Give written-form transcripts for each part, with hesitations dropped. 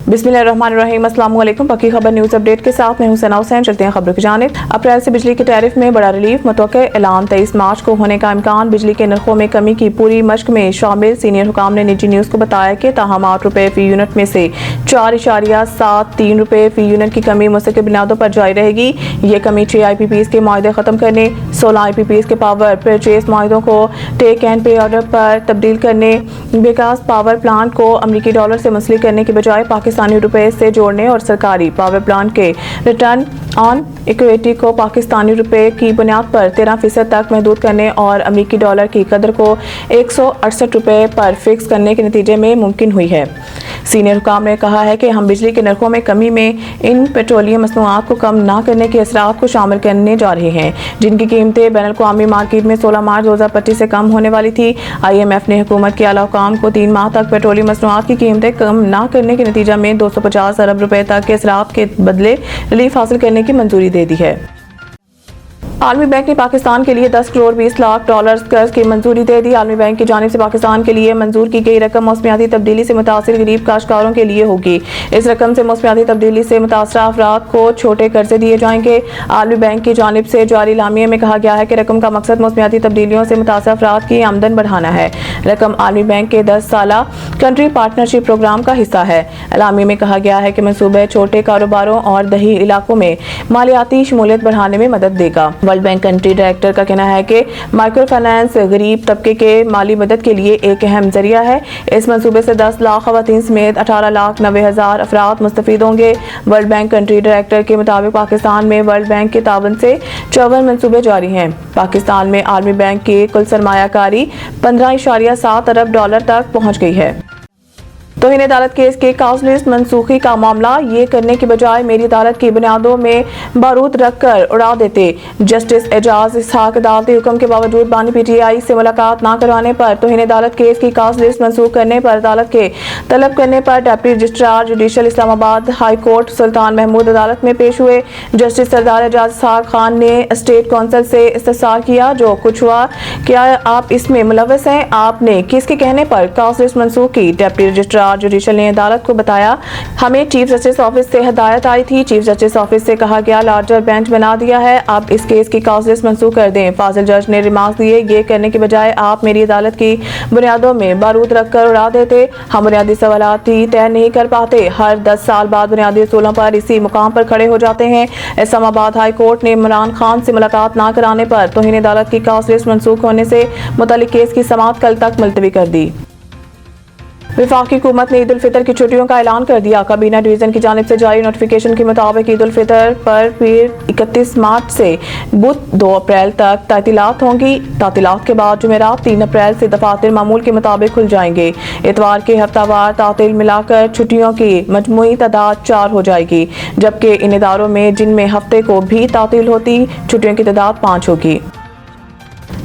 बिस्मिल्लाहिर्रहमानिर्रहीम। अस्सलाम वालेकुम। पक्की खबर न्यूज़ अपडेट के साथ मैं हूं सना हुसैन। चलते हैं खबरों की जानिब। अप्रैल से बिजली के टैरिफ में बड़ा रिलीफ मुतवक्के ऐलान। 23 मार्च को होने का इम्कान। बिजली के नरखों में कमी की पूरी मश्क में शामिल। सीनियर हुकाम ने निजी न्यूज़ को बताया कि ताहम 8 रुपये फी यूनिट में से 4.73 रुपये फी यूनिट की कमी मुस्तकिल बुनियादों पर जारी रहेगी। ये कमी 6 IPPs के मुआहदे ख़त्म करने, 16 IPPs के पावर परचेज मुआहदों को टेक एंड पे ऑर्डर पर तब्दील करने, विकास पावर प्लांट को अमरीकी डॉलर से मुंसलिक करने के बजाय पाकिस्तानी रुपए से जोड़ने और सरकारी पावर प्लांट के रिटर्न ऑन इक्विटी को पाकिस्तानी रुपए की बुनियाद पर 13% तक महदूद करने और अमरीकी डॉलर की कदर को 168 रुपए पर फिक्स करने के नतीजे में मुमकिन हुई है। सीनियर हुकाम ने कहा है कि हम बिजली के नरखों में कमी में इन पेट्रोलियम मसनूआत को कम ना करने के असरात को शामिल करने जा रहे हैं, जिनकी कीमतें बैनुल अक़वामी मार्केट में 16 मार्च 2025 से कम होने वाली थी। IMF ने हुकूमत के आला हुकाम को 3 माह तक पेट्रोलियम मसनूआत की कीमतें कम ना करने के नतीजा में 250 अरब रुपए तक के असरात के बदले रिलीफ हासिल करने की मंजूरी दे दी है। आलमी बैंक ने पाकिस्तान के लिए 10 करोड़ 20 लाख डॉलर कर्ज की मंजूरी दे दी। आलमी बैंक की जानिब से पाकिस्तान के लिए मंजूर की गई रकम मौसमियाती तब्दीली से मुतासिर गरीब काश्तकारों के लिए होगी। इस रकम से मौसमियाती तब्दीली से मुतासरा अफराद को छोटे कर्जे दिए जाएंगे। आलमी बैंक की जानिब से जारी लामिये में कहा गया है कि रकम का मकसद मौसमियाती तब्दीलियों से मुतासर अफराद की आमदन बढ़ाना है। रकम आलमी बैंक के 10 साला कंट्री पार्टनरशिप प्रोग्राम का हिस्सा है। लामिये में कहा गया है कि मनसूबे छोटे कारोबारों और दही इलाकों में मालियाती शमूलियत बढ़ाने में मदद देगा। वर्ल्ड बैंक कंट्री डायरेक्टर का कहना है कि माइक्रो फाइनेंस गरीब तबके के माली मदद के लिए एक अहम जरिया है। इस मंसूबे से 10 लाख खवातीन समेत 18,90,000 अफराद मुस्तफीद होंगे। वर्ल्ड बैंक कंट्री डायरेक्टर के मुताबिक पाकिस्तान में वर्ल्ड बैंक के ताबन से 54 मंसूबे जारी हैं। पाकिस्तान में आलमी बैंक की कुल सरमायाकारी 15.7 अरब डॉलर तक पहुंच गई है। तौहीन अदालत केस के काउंस लिस्ट मनसूखी का मामला। ये करने के बजाय मेरी अदालत की बुनियादों में बारूद रखकर उड़ा देते। जस्टिस एजाज इसहाक अदालती हुक्म के बावजूद बानी PTI से मुलाकात न करवाने पर तौहीन अदालत केस की काउंस लिस्ट मनसूख करने पर अदालत के तलब करने पर deputy registrar judicial Islamabad high court Sultan Mahmood अदालत में पेश हुए। जस्टिस सरदार एजाज इसहाक खान ने स्टेट काउंसिल से इस्तफसार किया, जो कुछ हुआ, क्या आप इसमें मुलव्वस हैं? आपने किसके कहने पर काउंस लिस्ट मनसूख की? डिप्टी रजिस्ट्रार जुडिशल ने अदालत को बताया, हमें चीफ जस्टिस ऑफिस से हिदायत आई थी। चीफ जस्टिस ऑफिस से कहा गया लार्जर बेंच बना दिया है, अब इस केस की काउंस लिस्ट मंसूख कर दें। फाजिल जज ने रिमार्क दिए, ये करने के बजाय आप मेरी अदालत की बुनियादों में बारूद रखकर उड़ा देते। हम बुनियादी सवालात ही तय नहीं कर पाते, हर 10 साल बाद बुनियादी उसूलों पर इसी मुकाम पर खड़े हो जाते हैं। इस्लामाबाद हाई कोर्ट ने इमरान खान से मुलाकात न कराने पर तौहीन अदालत की काउंस लिस्ट मंसूख होने से मुतल्लिक केस की समाअत कल तक मुलतवी कर दी। वफाकी हुकूमत ने ईद उल फितर की छुट्टियों का ऐलान कर दिया। काबीना डिवीजन की जानिब से जारी नोटिफिकेशन के मुताबिक ईद उल फितर पर फिर 31 मार्च से बुध 2 अप्रैल तक तातीलात होंगी। तातीलात के बाद जुमेरात 3 अप्रैल से दफातर मामूल के मुताबिक खुल जाएंगे। इतवार के हफ्तावार तातील मिलाकर छुट्टियों की मजमूई तादाद 4 हो जाएगी, जबकि इन इदारों में जिनमें हफ्ते को भी तातील होती छुट्टियों की तादाद 5 होगी।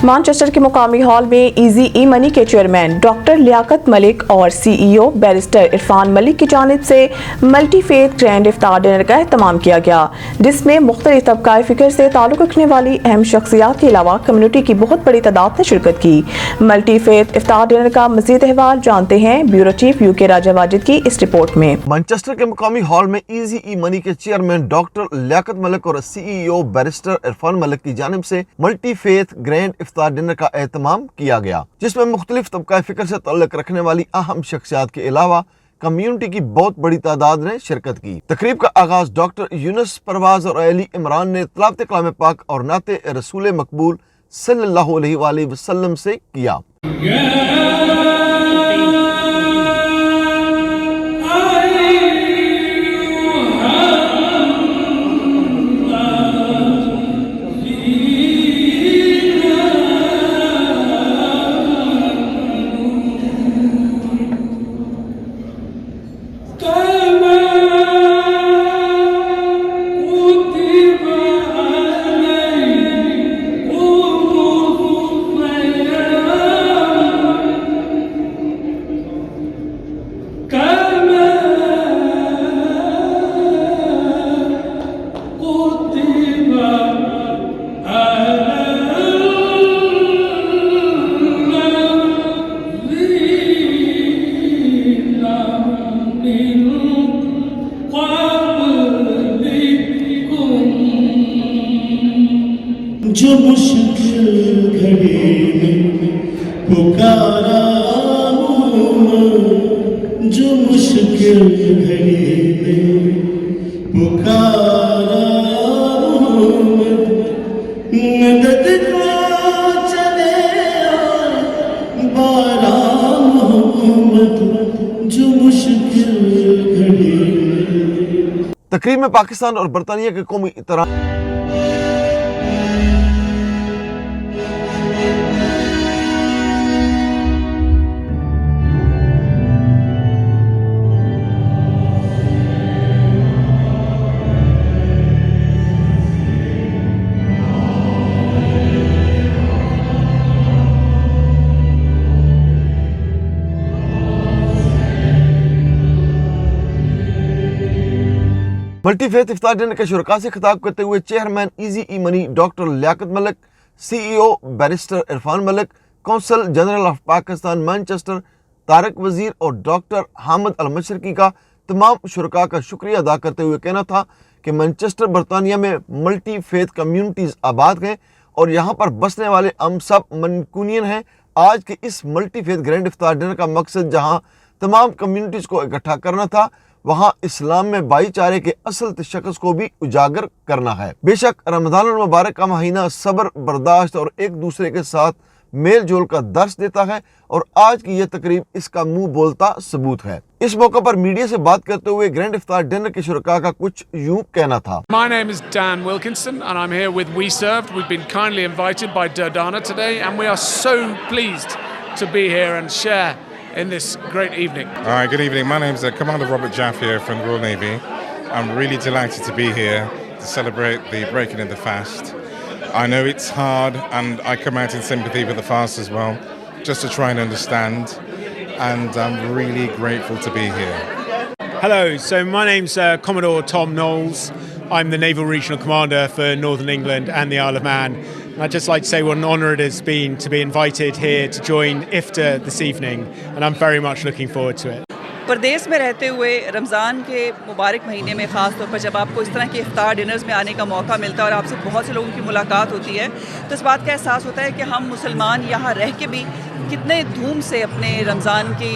मैनचेस्टर के मुकामी हॉल में इजी ई मनी के चेयरमैन डॉक्टर लियाकत मलिक और CEO बैरिस्टर इरफान मलिक की जानिब से मल्टी फेथ ग्रैंड इफ्तार डिनर का एहतमाम किया गया, जिसमें मुख्तलिफ तबका फिक्र से ताल्लुक रखने वाली अहम शख्सियात के अलावा कम्युनिटी की बहुत बड़ी तादाद ने शिरकत की। मल्टी फेथ इफ्तार डिनर का मज़ीद अहवाल जानते हैं ब्यूरो चीफ UK राजा वाजिद की इस रिपोर्ट में। मैनचेस्टर के मुकामी हॉल में इजी ई मनी के चेयरमैन डॉक्टर लियाकत मलिक और CEO बैरिस्टर इरफान मलिक की जानिब से मल्टी फेथ ग्रैंड इफ्तार डिनर का एहतमाम किया गया, जिसमें मुख्तलिफ तबका फिक्र से ताल्लुक रखने वाली अहम शख्सियात के अलावा कम्युनिटी की बहुत बड़ी तादाद ने शिरकत की। तकरीब का आगाज डॉक्टर यूनुस परवाज और अली इमरान ने तिलावत कलाम पाक और नाते रसूल मकबूल सल्लल्लाहु अलैहि वसल्लम से किया। जो मुश्किल घड़ी में पुकारा हूँ, जो मुश्किल घड़ी में पुकारा हूँ, मदद को चले बारा मोहम्मद, जो मुश्किल घड़ी में। तकरीब में पाकिस्तान और बरतानिया के कौमी तरह मल्टी फेथ इफ्तार डिनर के शुरका से खिताब करते हुए chairman Easy e Money doctor Liaquat Malik, CEO barrister Irfan Malik, consul general of Pakistan Manchester Tariq Wazir और डॉक्टर हामिद अल मशरकी का तमाम शुरका का शुक्रिया अदा करते हुए कहना था कि मैनचेस्टर बरतानिया में मल्टी फेथ कम्युनिटीज़ आबाद हैं और यहाँ पर बसने वाले हम सब मनकूनियन हैं। आज के इस मल्टी फेथ ग्रैंड इफ्तार डिनर का मकसद जहाँ तमाम कम्युनिटीज़ को इकट्ठा करना था, वहाँ इस्लाम में भाईचारे के असल शख्स को भी उजागर करना है। बेशक रमज़ान मुबारक का महीना सब्र, बर्दाश्त और एक दूसरे के साथ मेल जोल का दर्स देता है और आज की यह तकरीब इसका मुंह बोलता सबूत है। इस मौके पर मीडिया से बात करते हुए ग्रैंड इफ्तार डिनर के शुरका का कुछ यूं कहना था। My name is Dan Wilkinson and I'm here with We Served. We've been kindly invited by Durdana today and we are so pleased to be here and share in this great evening. All right, good evening. My name is Commander Robert Jaffe here from the Royal Navy. I'm really delighted to be here to celebrate the breaking of the fast. I know it's hard and I come out in sympathy with the fast as well, just to try and understand, and I'm really grateful to be here. Hello, so my name's Commodore Tom Knowles. I'm the Naval Regional Commander for Northern England and the Isle of Man. And I'd just like to say what an honour it has been to be invited here to join IFTA this evening, and I'm very much looking forward to it. परदेश में रहते हुए रमज़ान के मुबारक महीने में ख़ास तौर पर जब आपको इस तरह के इफ्तार डिनर्स में आने का मौका मिलता है और आपसे बहुत से लोगों की मुलाकात होती है, तो इस बात का एहसास होता है कि हम मुसलमान यहाँ रह के भी कितने धूम से अपने रमज़ान की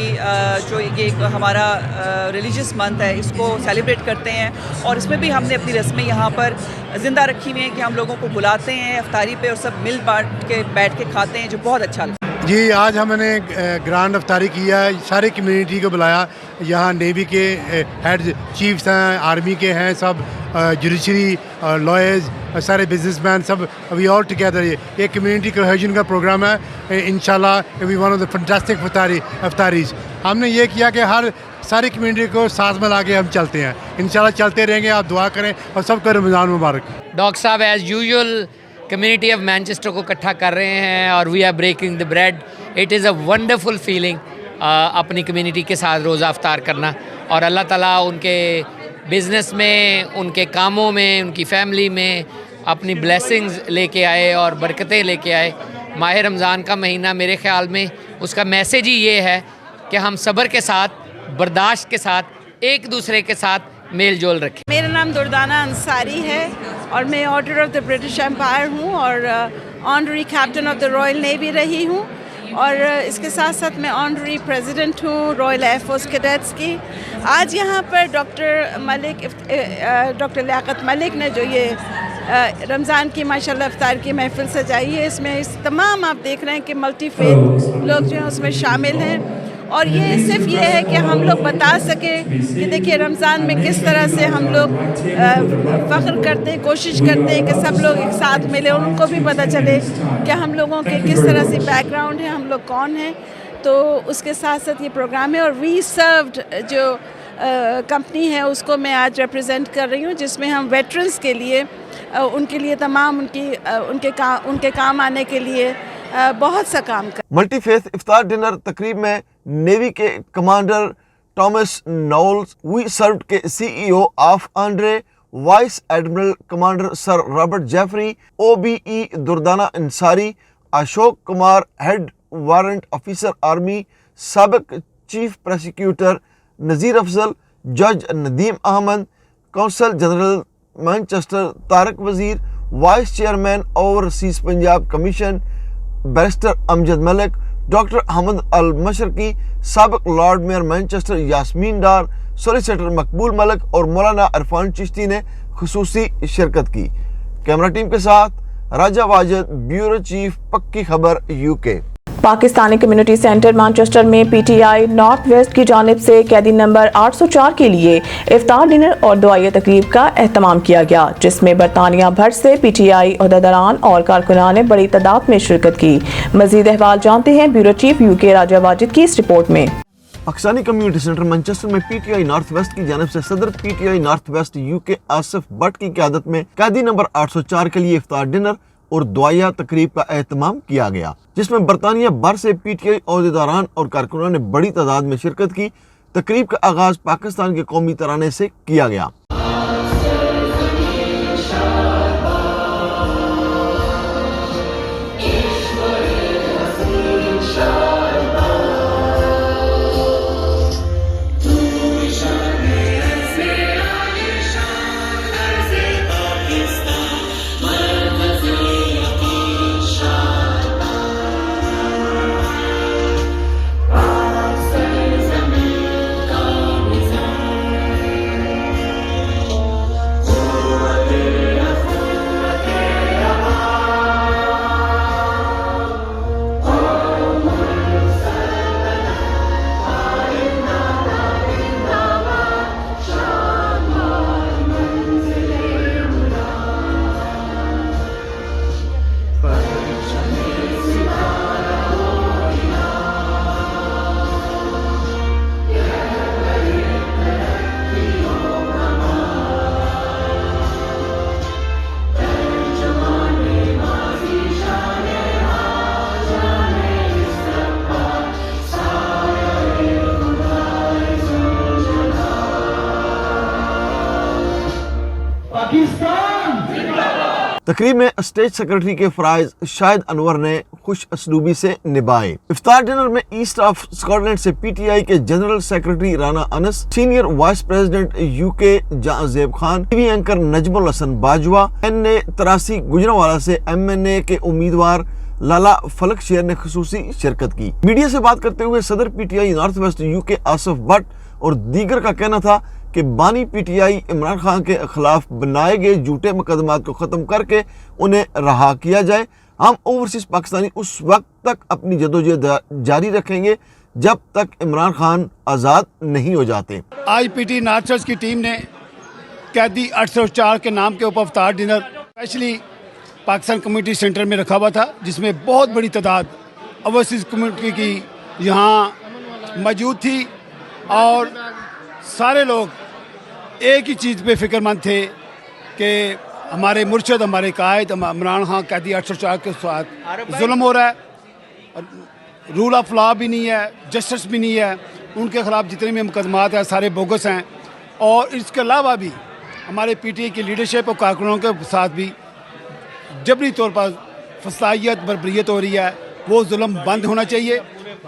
जो ये हमारा रिलीजियस मंथ है इसको सेलिब्रेट करते हैं और इसमें भी हमने अपनी रस्में यहाँ पर ज़िंदा रखी हुई हैं कि हम लोगों को बुलाते हैं इफ्तारी पे और सब मिल बांट के बैठ के खाते हैं, जो बहुत अच्छा लगता है। जी, आज हमने ग्रांड अफ्तारी किया है, सारी कम्युनिटी को बुलाया। यहाँ नेवी के हेड चीफ्स हैं, आर्मी के हैं, सब जुडिशरी, लॉयर्स, सारे बिजनेसमैन, सब वी ऑल टुगेदर। ये कम्युनिटी कोहेजन का प्रोग्राम है। इंशाल्लाह we one of the fantastic अफ्तारीज। हमने ये किया कि हर सारी कम्युनिटी को साथ में ला के हम चलते हैं। इंशाल्लाह चलते रहेंगे। आप दुआ करें और सबको रमज़ान मुबारक। डॉक्टर साहब as usual community of Manchester को इकट्ठा कर रहे हैं और we are breaking the bread. It is a wonderful feeling अपनी कम्युनिटी के साथ रोज़ा अफ्तार करना, और अल्लाह ताला उनके बिज़नेस में, उनके कामों में, उनकी फैमिली में अपनी ब्लेसिंग्स लेके आए और बरकतें लेके आए। माह रमज़ान का महीना मेरे ख़्याल में उसका मैसेज ही ये है कि हम सब्र के साथ, बर्दाश्त के साथ एक दूसरे के साथ मेल जोल रखें। मेरा नाम दुर्दाना अंसारी है और मैं Order of the British Empire हूँ और honorary captain of the Royal Navy रही हूँ, और इसके साथ साथ मैं ऑनरी प्रेसिडेंट हूँ रॉयल एयरफोर्स कैडेट्स की। आज यहाँ पर डॉक्टर लियाकत मलिक ने जो ये रमज़ान की माशाल्लाह इफ्तार की महफिल सजाई है, इसमें तमाम आप देख रहे हैं कि मल्टी फेथ लोग जो हैं उसमें शामिल हैं, और ये सिर्फ ये है कि हम लोग बता सकें कि देखिए रमज़ान में किस तरह से हम लोग फ़ख्र करते हैं, कोशिश करते हैं कि सब लोग एक साथ मिले, उनको भी पता चले कि हम लोगों के किस तरह से बैकग्राउंड है, हम लोग कौन हैं। तो उसके साथ साथ ये प्रोग्राम है, और वी सर्व्ड जो कंपनी है उसको मैं आज रिप्रेजेंट कर रही हूँ, जिसमें हम वेटरन्स के लिए उनके लिए तमाम उनके काम आने के लिए बहुत सा काम कर। मल्टी फेथ इफ्तार डिनर तकरीब में नेवी के commander Thomas Knowles, we served के CEO of Andre, vice admiral commander sir Robert Jeffrey, OBE Durdana Ansari, Ashok Kumar head warrant officer army, साबिक चीफ प्रोसिक्यूटर नज़ीर अफजल, जज Nadeem Ahmed, consul general Manchester Tariq Wazir, vice chairman overseas Punjab commission barrister Amjad Malik, doctor Ahmed Al Mashriqi, साबिक lord mayor Manchester Yasmeen Dar, solicitor Maqbool Malik और मौलाना इरफान चिश्ती ने खुसूसी शिरकत की। Camera team के साथ राजा Wajid, bureau chief, पक्की खबर UK. Pakistani community centre Manchester में पीटीआई नॉर्थ वेस्ट की जानिब से कैदी नंबर 804 के लिए इफ्तार डिनर और दुआई तकरीब का एहतमाम किया गया, जिसमें बरतानिया भर से पीटीआई ओहदेदारान और कारकुनान ने बड़ी तादाद में शिरकत की। मजीद अहवाल जानते हैं ब्यूरो चीफ यूके राजा वाजिद की इस रिपोर्ट में। पाकिस्तानी कम्युनिटी सेंटर मैनचेस्टर में पीटीआई नॉर्थ वेस्ट की जानिब से सदर PTI north west UK Asif Bhatt की क़यादत में कैदी नंबर 804 के लिए इफ्तार डिनर और दुआया तकरीब का एहतमाम किया गया, जिसमें बरतानिया भर से पीटीआई ओहदेदारान और कारकुनान ने बड़ी तादाद में शिरकत की। तकरीब का आगाज पाकिस्तान के कौमी तराने से किया गया। तकरीब में स्टेट सेक्रेटरी के फराइज शाहिद अनवर ने खुश असलूबी से निभाए। इफ्तार डिनर में ईस्ट ऑफ स्कॉटलैंड से पीटीआई के general secretary Rana Anas, senior vice president UK Jahanzeb Khan, TV anchor Najmul Hasan Bajwa, NA तरासी गुजरांवाला से एमएनए के उम्मीदवार लाला फलक शेर ने खुसूसी शिरकत की। मीडिया से बात करते हुए सदर PTI north west UK Asif Bhatt और दीगर का कहना था कि बानी पीटीआई इमरान खान के खिलाफ बनाए गए झूठे मुकदमात को खत्म करके उन्हें रहा किया जाए। हम ओवरसीज पाकिस्तानी उस वक्त तक अपनी जदोजहद जारी रखेंगे जब तक इमरान खान आज़ाद नहीं हो जाते। आज पीटी नॉर्थ वेस्ट की टीम ने कैदी 804 के नाम के ऊपर इफ्तार dinner specially Pakistan community centre में रखा हुआ था, जिसमें बहुत बड़ी तादाद ओवरसीज कम्युनिटी की यहाँ मौजूद थी और सारे लोग एक ही चीज़ पे फिक्रमंद थे कि हमारे मुर्शद, हमारे कायद इमरान खान कैदी 804 के साथ जुल्म हो रहा है, रूल ऑफ लॉ भी नहीं है, जस्टिस भी नहीं है, उनके खिलाफ जितने भी मुकदमात हैं सारे बोगस हैं। और इसके अलावा भी हमारे पीटीआई की लीडरशिप और कारकुनों के साथ भी जबरी तौर पर फसाइयत बर्बरियत हो रही है, वो जुल्म बंद होना चाहिए।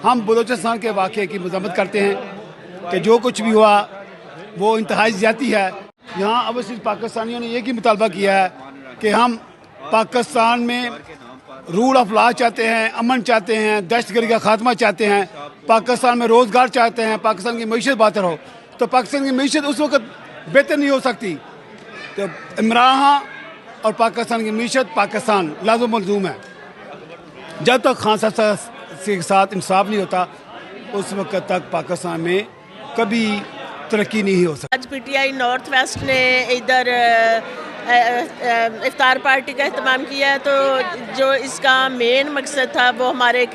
हम बलूचिस्तान के वाक़े की मज़म्मत करते हैं कि जो कुछ भी हुआ वो इंतहाई ज़्यादती है। यहाँ ओवरसीज पाकिस्तानियों ने एक ही मुतालबा किया है कि हम पाकिस्तान में रूल ऑफ लॉ चाहते हैं, अमन चाहते हैं, दहशतगर्दी का खात्मा चाहते हैं, पाकिस्तान में रोज़गार चाहते हैं, पाकिस्तान की मईशत बेहतर हो। तो पाकिस्तान की मईशत उस वक्त बेहतर नहीं हो सकती तो इमरान खान और पाकिस्तान की मईशत पाकिस्तान लाज़िम मलज़ूम है। जब तक खान साहब के साथ इंसाफ नहीं होता उस वक्त तक पाकिस्तान में कभी तरक्की नहीं हो सकती। आज पीटीआई नॉर्थ वेस्ट ने इधर इफ्तार पार्टी का एहतमाम किया है, तो जो इसका मेन मकसद था वो हमारे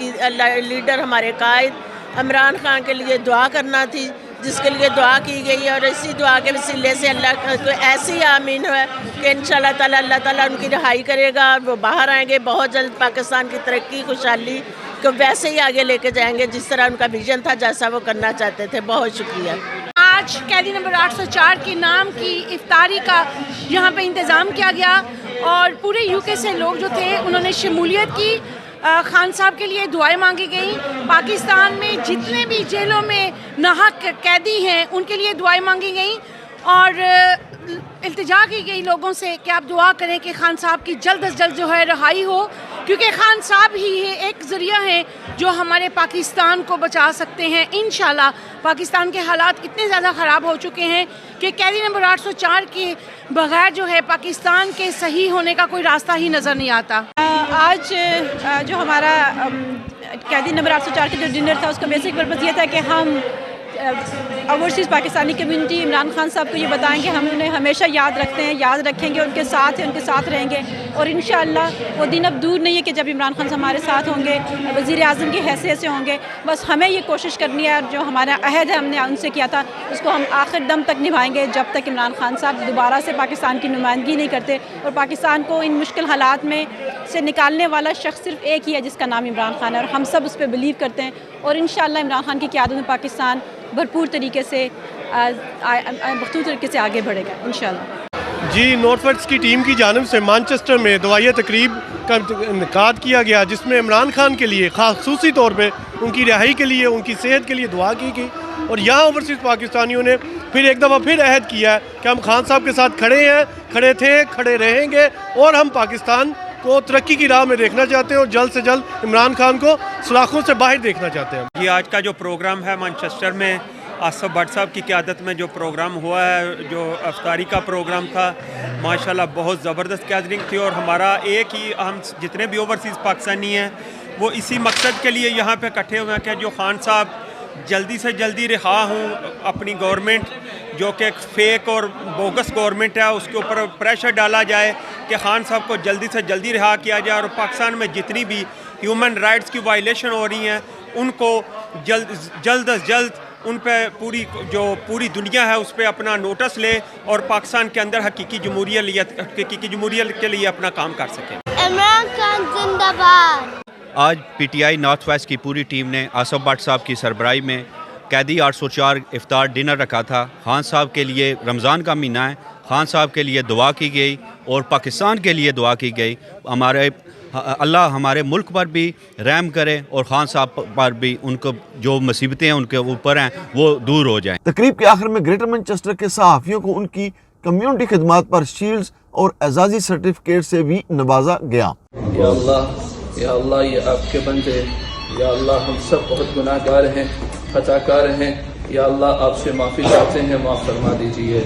लीडर, हमारे कायद इमरान खान के लिए दुआ करना थी, जिसके लिए दुआ की गई और इसी दुआ के वसीले से अल्लाह को ऐसी आमीन है कि इंशाल्लाह ताला अल्लाह ताला उनकी रिहाई करेगा और वो बाहर आएंगे। बहुत जल्द पाकिस्तान की तरक्की, खुशहाली को वैसे ही आगे लेके जाएंगे जिस तरह उनका विजन था, जैसा वो करना चाहते थे। बहुत शुक्रिया। आज कैदी नंबर 804 के नाम की इफ्तारी का यहाँ पे इंतज़ाम किया गया और पूरे यूके से लोग जो थे उन्होंने शमूलियत की। खान साहब के लिए दुआएं मांगी गई। पाकिस्तान में जितने भी जेलों में नाहक कैदी हैं उनके लिए दुआएं मांगी गई और इल्तिजा की गई लोगों से कि आप दुआ करें कि खान साहब की जल्द अज जल्द जो है रहाई हो, क्योंकि खान साहब ही एक ज़रिया हैं जो हमारे पाकिस्तान को बचा सकते हैं इंशाल्लाह। पाकिस्तान के हालात इतने ज़्यादा ख़राब हो चुके हैं कि कैदी नंबर 804 के बगैर जो है पाकिस्तान के सही होने का कोई रास्ता ही नज़र नहीं आता। आज जो हमारा कैदी नंबर 804 का जो डिनर था उसका बेसिक पर्पज़ ये था कि हम ओवरसीज़ पाकिस्तानी कम्युनिटी इमरान खान साहब को ये बताएं कि हम उन्हें हमेशा याद रखते हैं, याद रखेंगे, उनके साथ हैं, उनके साथ रहेंगे और इंशाअल्लाह वो दिन अब दूर नहीं है कि जब इमरान खान हमारे साथ होंगे, वज़ीर आज़म की हैसियत से होंगे। बस हमें ये कोशिश करनी है और जो हमारा अहद है हमने उनसे किया था उसको हम आखिर दम तक निभाएंगे जब तक इमरान खान साहब दोबारा से पाकिस्तान की नुमाइंदगी नहीं करते। और पाकिस्तान को इन मुश्किल हालात में से निकालने वाला शख्स सिर्फ एक ही है जिसका नाम इमरान खान है और हम सब उस पर बिलीव करते हैं और इंशाअल्लाह इमरान खान की क़यादत में पाकिस्तान भरपूर तरीके से आगे बढ़ेगा इंशाअल्लाह। जी, नॉर्थ वेस्ट की टीम की जानिब से मैनचेस्टर में दवाइया तकरीब का इनेकाद किया गया जिसमें इमरान खान के लिए खासूसी तौर पे उनकी रिहाई के लिए, उनकी सेहत के लिए दुआ की गई। और यहाँ ओवरसीज़ पाकिस्तानियों ने फिर एक दफ़ा फिर अहद किया है कि हम खान साहब के साथ खड़े हैं, खड़े थे, खड़े रहेंगे और हम पाकिस्तान को तरक्की की राह में देखना चाहते हैं और जल्द से जल्द इमरान खान को सलाखों से बाहर देखना चाहते हैं। ये आज का जो प्रोग्राम है मैनचेस्टर में आसफ भट्ट साहब की क़यादत में जो प्रोग्राम हुआ है, जो अफ्तारी का प्रोग्राम था, माशाल्लाह बहुत ज़बरदस्त गैदरिंग थी और हमारा एक ही, हम जितने भी ओवरसीज़ पाकिस्तानी हैं वो इसी मकसद के लिए यहाँ पे इकट्ठे हुए हैं कि जो खान साहब जल्दी से जल्दी रिहा हों, अपनी गवर्नमेंट जो कि एक फ़ेक और बोगस गवर्नमेंट है उसके ऊपर प्रेशर डाला जाए कि खान साहब को जल्दी से जल्दी रिहा किया जाए और पाकिस्तान में जितनी भी ह्यूमन राइट्स की वायलेशन हो रही हैं उनको जल्द अज जल्द उन पे पूरी दुनिया है उस पर अपना नोटिस ले और पाकिस्तान के अंदर हकीकी जमहूरियत के लिए अपना काम कर सकें। इमरान खान जिंदाबाद। आज पीटीआई नॉर्थ वेस्ट की पूरी टीम ने आसफ भट्ट साहब की सरबराही में कैदी 804 इफ्तार डिनर रखा था। खान साहब के लिए रमज़ान का महीना है, खान साहब के लिए दुआ की गई और पाकिस्तान के लिए दुआ की गई। अल्लाह हमारे मुल्क पर भी रहम करे और खान साहब पर भी उनको जो मुसीबतें हैं उनके ऊपर हैं वो दूर हो जाएं। तकरीब के आखिर में ग्रेटर मैनचेस्टर के सहाफ़ियों को उनकी कम्युनिटी खिदमात पर शील्ड्स और एजाज़ी सर्टिफिकेट से भी नवाजा गया। या अल्लाह ये आपके बंदे, या अल्लाह हम सब बहुत गुनाहगार हैं, खताकार हैं, या अल्लाह आपसे माफ़ी चाहते हैं, माफ़ फरमा दीजिए।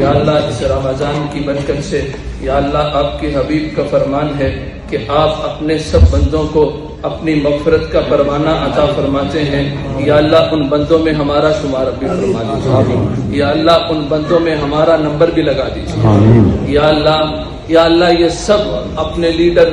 या अल्लाह इस रमज़ान की बरकत से, या अल्लाह आपके हबीब का फरमान है कि आप अपने सब बंदों को अपनी मग़फ़िरत का परवाना अता फरमाते हैं। या अल्लाह उन बंदों में हमारा शुमार भी फरमा दीजिए। या अल्लाह उन बंदों में हमारा नंबर भी लगा दीजिए। या अल्लाह ये सब अपने लीडर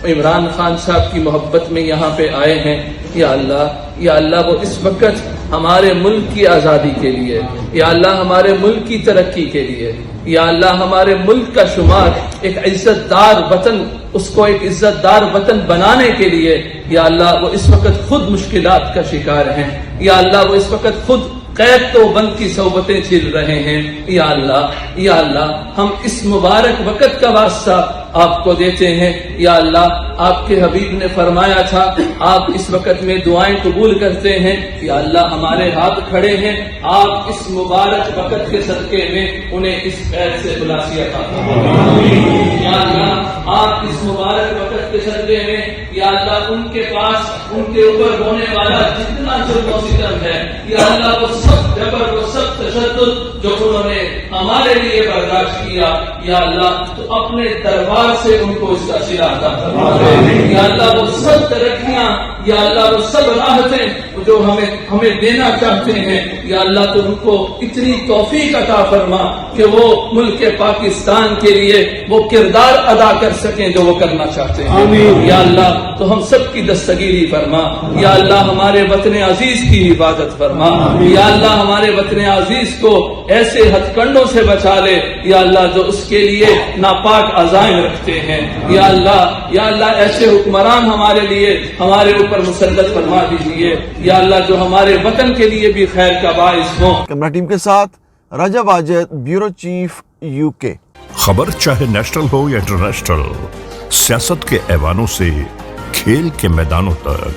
इमरान खान साहब की मोहब्बत में यहाँ पे आए हैं। या अल्लाह वो इस वक्त हमारे मुल्क की आज़ादी के लिए, या अल्लाह हमारे मुल्क की तरक्की के लिए, या अल्लाह हमारे मुल्क का शुमार एक इज्जतदार वतन, उसको एक इज्जतदार वतन बनाने के लिए, या अल्लाह वो इस वक्त खुद मुश्किलात का शिकार हैं। या अल्लाह वो इस वक्त खुद कैद तो बंद की सोबतें झेल रहे हैं। या अल्लाह हम इस मुबारक वक़्त का वास्ता आपको देते हैं। या अल्लाह आपके हबीब ने फरमाया था आप इस वक़्त में दुआएं कबूल करते हैं। या अल्लाह हमारे हाथ खड़े हैं, आप इस मुबारक वक़्त के सदके में उन्हें इस कैद से खुलासी अता फरमाइए। या अल्लाह आप इस मुबारक वक़्त के सदके में, या अल्लाह उनके पास उनके ऊपर होने वाला जितना जुल्म और सितम है, या अल्लाह वो सब जबर, वो सब तशद्दुद जो उन्होंने हमारे लिए बर्दाश्त किया, या अल्लाह तो अपने दरबार से उनको इसका सिला अता फरमा दे। या अल्लाह वो सब तरक्कियां, या अल्लाह वो सब राहतें जो हमें देना चाहते हैं, या अल्लाह तो उनको इतनी तौफीक अता फरमा कि वो मुल्क पाकिस्तान के लिए वो किरदार अदा कर सकें जो वो करना चाहते हैं। या अल्लाह तो हम सब की दस्तगीरी फरमा। या अल्लाह हमारे वतन अजीज की हिफाजत फरमा। या अल्लाह हमारे वतन अजीज को ऐसे हथकंडों से बचा ले, या अल्लाह जो उसके लिए नापाक अज़ाइम रखते हैं। या अल्लाह ऐसे हुक्मरान हमारे लिए हमारे ऊपर मुसल्लत फरमा दीजिए। या अल्लाह जो हमारे वतन के लिए भी खैर का बाइस हो। कैमरा टीम के साथ राजा वाजिद, ब्यूरो चीफ, यूके। खबर चाहे नेशनल हो या इंटरनेशनल, सियासत के ऐवानों से खेल के मैदानों तक,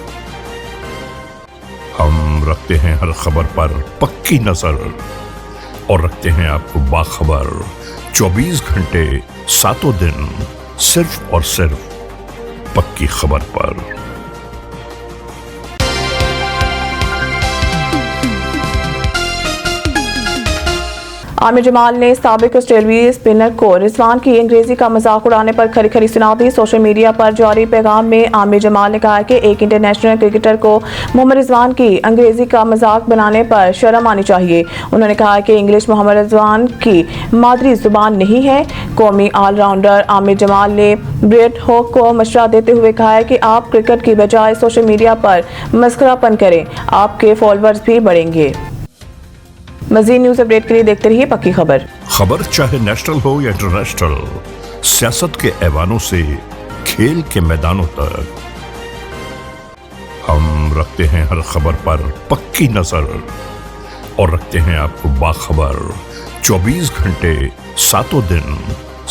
हम रखते हैं हर खबर पर पक्की नजर और रखते हैं आपको बाखबर 24 घंटे 7 दिन सिर्फ और सिर्फ पक्की खबर पर। आमिर जमाल ने साबिक ऑस्ट्रेलियाई स्पिनर को रिजवान की अंग्रेजी का मजाक उड़ाने पर खरी खरी सुना दी। सोशल मीडिया पर जारी पैगाम में आमिर जमाल ने कहा कि एक इंटरनेशनल क्रिकेटर को मोहम्मद रिजवान की अंग्रेजी का मजाक बनाने पर शर्म आनी चाहिए। उन्होंने कहा कि इंग्लिश मोहम्मद रिजवान की मादरी जुबान नहीं है। कौमी ऑलराउंडर आमिर जमाल ने ब्रेट हॉक को मशवरा देते हुए कहा है कि आप क्रिकेट की बजाय सोशल मीडिया पर मस्खरापन करें, आपके फॉलोअर्स भी बढ़ेंगे। मज़ीद न्यूज़ अपडेट के लिए देखते रहिए पक्की खबर। खबर चाहे नेशनल हो या इंटरनेशनल, सियासत के ऐवानों से खेल के मैदानों तक, हम रखते हैं हर खबर पर पक्की नजर और रखते हैं आपको बाखबर 24 घंटे 7 दिन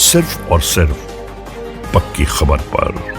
सिर्फ और सिर्फ पक्की खबर पर।